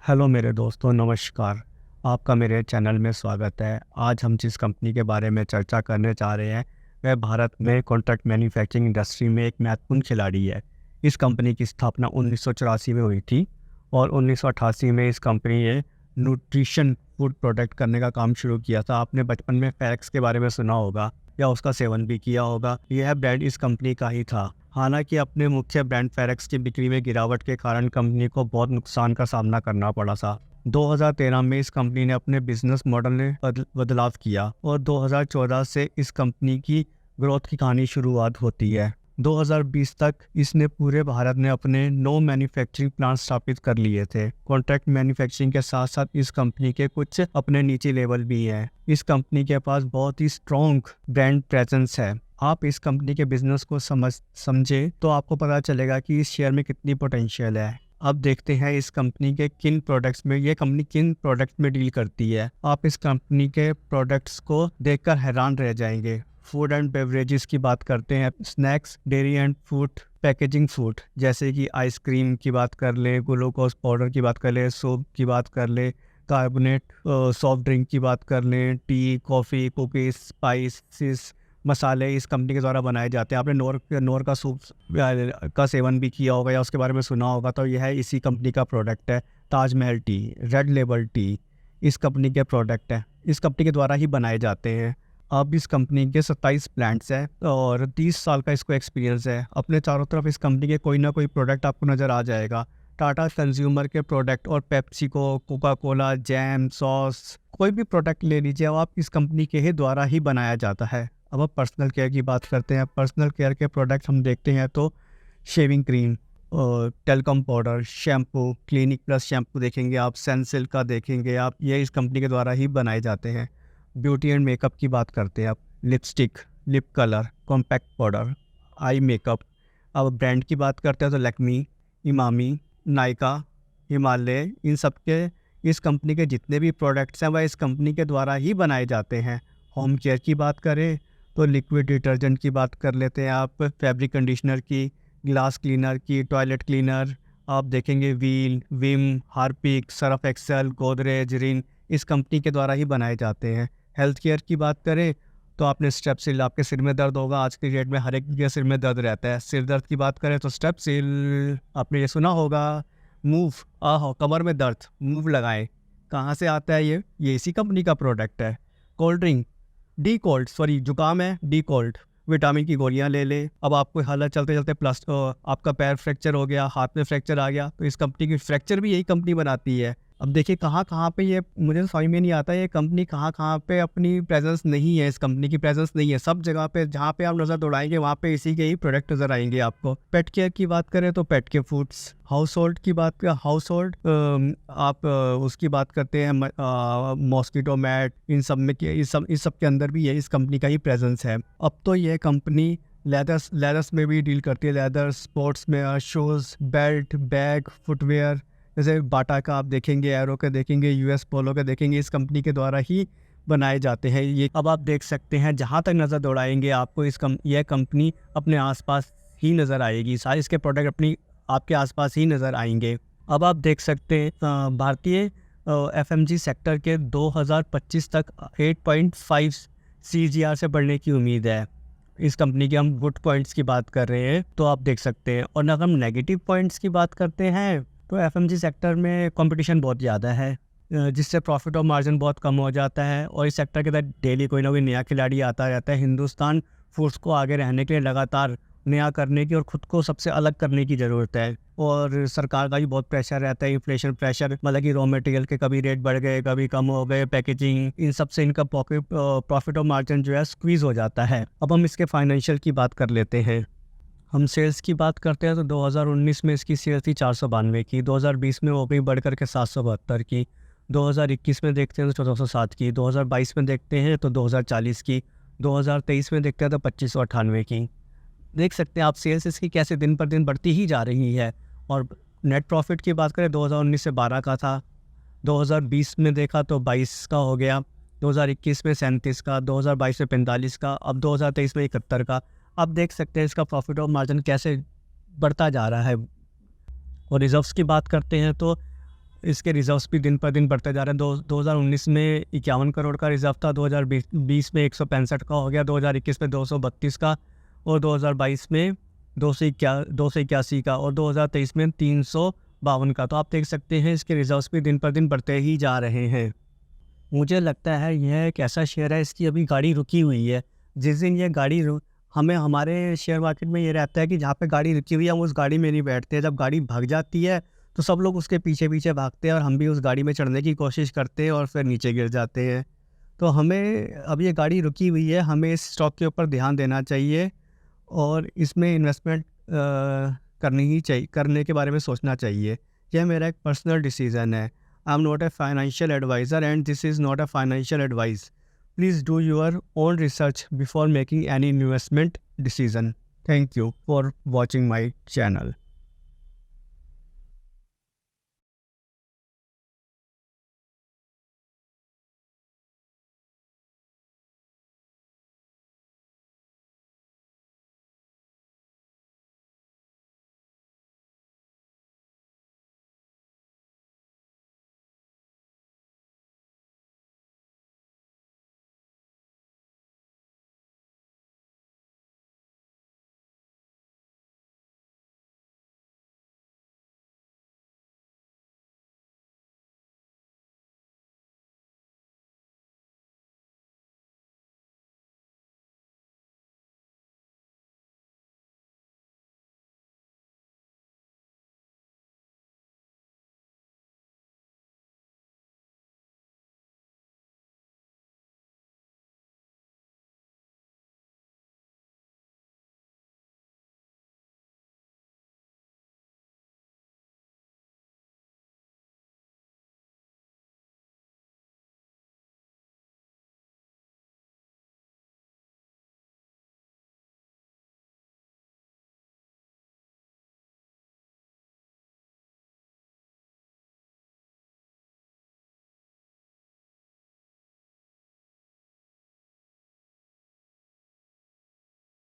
Hello मेरे दोस्तों, नमस्कार। आपका मेरे चैनल में स्वागत है। आज हम जिस कंपनी के बारे में चर्चा करने जा रहे हैं वह भारत में कॉन्ट्रैक्ट मैन्युफैक्चरिंग इंडस्ट्री में एक महत्वपूर्ण खिलाड़ी है। इस कंपनी की स्थापना 1984 में हुई थी और 1988 में इस कंपनी ने न्यूट्रिशन फूड प्रोडक्ट करने का काम शुरू किया था। आपने बचपन में फैक्स के बारे में सुना होगा या उसका सेवन भी किया होगा। यह ब्रांड इस कंपनी का ही था। हालांकि अपने मुख्य ब्रांड फेरेक्स की बिक्री में गिरावट के कारण कंपनी को बहुत नुकसान का सामना करना पड़ा था। 2013 में इस कंपनी ने अपने बिजनेस मॉडल में बदलाव किया और 2014 से इस कंपनी की ग्रोथ की कहानी शुरुआत होती है। 2020 तक इसने पूरे भारत में अपने 9 मैन्युफैक्चरिंग प्लांट स्थापित कर लिए थे। कॉन्ट्रैक्ट मैन्युफैक्चरिंग के साथ साथ इस कंपनी के कुछ अपने निजी लेवल भी हैं। इस कंपनी के पास बहुत ही स्ट्रॉन्ग ब्रांड प्रेजेंस है। आप इस कंपनी के बिजनेस को समझे तो आपको पता चलेगा कि इस शेयर में कितनी पोटेंशियल है। अब देखते हैं इस कंपनी के किन प्रोडक्ट्स में ये कंपनी किन प्रोडक्ट्स में डील करती है। आप इस कंपनी के प्रोडक्ट्स को देखकर हैरान रह जाएंगे। फूड एंड बेवरेजेस की बात करते हैं, snacks, dairy and food, packaging food जैसे कि आइसक्रीम की बात कर ले, ग्लूकोज पाउडर की बात कर ले, सूप की बात कर ले, कार्बोनेट सॉफ्ट ड्रिंक की बात कर लें, टी, कॉफ़ी, कुकीज़, स्पाइसेस, मसाले इस कंपनी के द्वारा बनाए जाते हैं। आपने नोर का सूप का सेवन भी किया होगा या उसके बारे में सुना होगा, तो यह इसी कंपनी का प्रोडक्ट है। Taj Mahal T, red label T इस कंपनी के प्रोडक्ट है, इस कंपनी के द्वारा ही बनाए जाते हैं। अब इस कंपनी के 27 प्लांट्स हैं और 30 साल का इसको एक्सपीरियंस है। अपने चारों तरफ इस कंपनी के कोई ना कोई प्रोडक्ट आपको नज़र आ जाएगा। टाटा कंज्यूमर के प्रोडक्ट और पेप्सी को, कोका कोला, जैम, सॉस, कोई भी प्रोडक्ट ले लीजिए, अब आप इस कंपनी के ही द्वारा ही बनाया जाता है। अब आप पर्सनल केयर की बात करते हैं। पर्सनल केयर के प्रोडक्ट हम देखते हैं तो shaving cream, talcum powder, shampoo, clinic plus shampoo देखेंगे आप, सनसिल्क का देखेंगे आप, ये इस कंपनी के द्वारा ही बनाए जाते हैं। ब्यूटी एंड मेकअप की बात करते हैं आप, lipstick, lip colour, compact powder, eye makeup. अब ब्रांड की बात करते हैं तो लैक्मी, इमामी, नायका, हिमालय, इन सब के इस कंपनी के जितने भी प्रोडक्ट्स हैं वह इस कंपनी के द्वारा ही बनाए जाते हैं। होम केयर की बात करें तो लिक्विड डिटर्जेंट की बात कर लेते हैं आप, फैब्रिक कंडीशनर की, ग्लास क्लीनर की, टॉयलेट क्लीनर आप देखेंगे, Wheel, Vim, Harpic, Surf Excel, Godrej, Rin इस कंपनी के द्वारा ही बनाए जाते हैं। हेल्थ केयर की बात करें तो आपने स्टेपसिल, आपके सिर में दर्द होगा, आज की डेट में हर एक के सिर में दर्द रहता है। सिर दर्द की बात करें तो स्टेपसिल, आपने ये सुना होगा। मूव, आहो कमर में दर्द, मूव लगाएं। कहाँ से आता है ये इसी कंपनी का प्रोडक्ट है। Cold drink, D cold, sorry जुकाम है, डी कोल्ड, विटामिन की गोलियां ले ले। अब आपको हालत चलते चलते प्लस आपका पैर फ्रैक्चर हो गया, हाथ में फ्रैक्चर आ गया, तो इस कंपनी की फ्रैक्चर भी यही कंपनी बनाती है। अब देखिए कहाँ कहाँ पे ये मुझे तो समझ में नहीं आता, ये कंपनी कहाँ कहाँ पे अपनी प्रेजेंस नहीं है। इस कंपनी की प्रेजेंस नहीं है। सब जगह पे जहाँ पे आप नज़र दौड़ाएंगे वहाँ पे इसी के ही प्रोडक्ट नज़र आएंगे आपको। पेट केयर की बात करें तो पेट के फूड्स, हाउस होल्ड की बात करें, हाउस होल्ड आप उसकी बात करते हैं, मॉस्किटो मैट, इन सब के अंदर भी ये इस कंपनी का ही प्रेजेंस है। अब तो ये कंपनी लेदर्स में भी डील करती है। लेदर, स्पोर्ट्स में, शूज़, बेल्ट, बैग, फुटवेयर जैसे बाटा का आप देखेंगे, एरो के देखेंगे, यूएस पोलो के देखेंगे, इस कंपनी के द्वारा ही बनाए जाते हैं ये। अब आप देख सकते हैं जहाँ तक नज़र दौड़ाएंगे आपको यह कंपनी अपने आसपास ही नज़र आएगी। सारे इसके प्रोडक्ट अपनी आपके आसपास ही नज़र आएंगे। अब आप देख सकते हैं भारतीय एफएमजी सेक्टर के 2025 तक 8.5 CAGR से बढ़ने की उम्मीद है। इस कंपनी के हम गुड पॉइंट्स की बात कर रहे हैं तो आप देख सकते हैं। और अगर हम नेगेटिव पॉइंट्स की बात करते हैं तो एफएमजी सेक्टर में कंपटीशन बहुत ज़्यादा है, जिससे प्रॉफिट और मार्जिन बहुत कम हो जाता है। और इस सेक्टर के तहत डेली कोई ना कोई नया खिलाड़ी आता रहता है। हिंदुस्तान फूड्स को आगे रहने के लिए लगातार नया करने की और ख़ुद को सबसे अलग करने की ज़रूरत है। और सरकार का भी बहुत प्रेशर रहता है, इन्फ्लेशन प्रेशर, मतलब कि रॉ मटेरियल के कभी रेट बढ़ गए, कभी कम हो गए, पैकेजिंग, इन सब से इनका प्रॉफिट और मार्जिन जो है स्क्वीज़ हो जाता है। अब हम इसके फाइनेंशियल की बात कर लेते हैं। हम सेल्स की बात करते हैं तो 2019 में इसकी सेल्स थी 492 की, 2020 में वो गई बढ़कर के 772 की, 2021 में देखते हैं तो 1407 की, 2022 में देखते हैं तो 2040 की, 2023 में देखते हैं तो 2598 की। देख सकते हैं आप सेल्स इसकी कैसे दिन पर दिन बढ़ती ही जा रही है। और नेट प्रॉफिट की बात करें 2019 से 12 का था, 2020 में देखा तो 22 का हो गया, 2021 में 37 का, 2022 में 45 का, अब 2023 में 71 का। आप देख सकते हैं इसका प्रॉफिट और मार्जिन कैसे बढ़ता जा रहा है। और रिजर्व्स की बात करते हैं तो इसके रिजर्व्स भी दिन पर दिन बढ़ते जा रहे हैं। 2019 में 51 करोड़ का रिजर्व था, 2020 में 165 का हो गया, 2021 में 232 का, और 2022 में 281 का, और 2023 में 352 का। तो आप देख सकते हैं इसके रिजर्व्स भी दिन पर दिन बढ़ते ही जा रहे हैं। मुझे लगता है यह एक ऐसा शेयर है, इसकी अभी गाड़ी रुकी हुई है। जिस दिन ये गाड़ी हमें हमारे शेयर मार्केट में ये रहता है कि जहाँ पे गाड़ी रुकी हुई है हम उस गाड़ी में नहीं बैठते। जब गाड़ी भाग जाती है तो सब लोग उसके पीछे पीछे भागते हैं और हम भी उस गाड़ी में चढ़ने की कोशिश करते हैं और फिर नीचे गिर जाते हैं। तो हमें अब ये गाड़ी रुकी हुई है, हमें इस स्टॉक के ऊपर ध्यान देना चाहिए और इसमें इन्वेस्टमेंट करने के बारे में सोचना चाहिए। यह मेरा एक पर्सनल डिसीज़न है। I am not a financial advisor and this is not a financial advice. Please do your own research before making any investment decision. Thank you for watching my channel.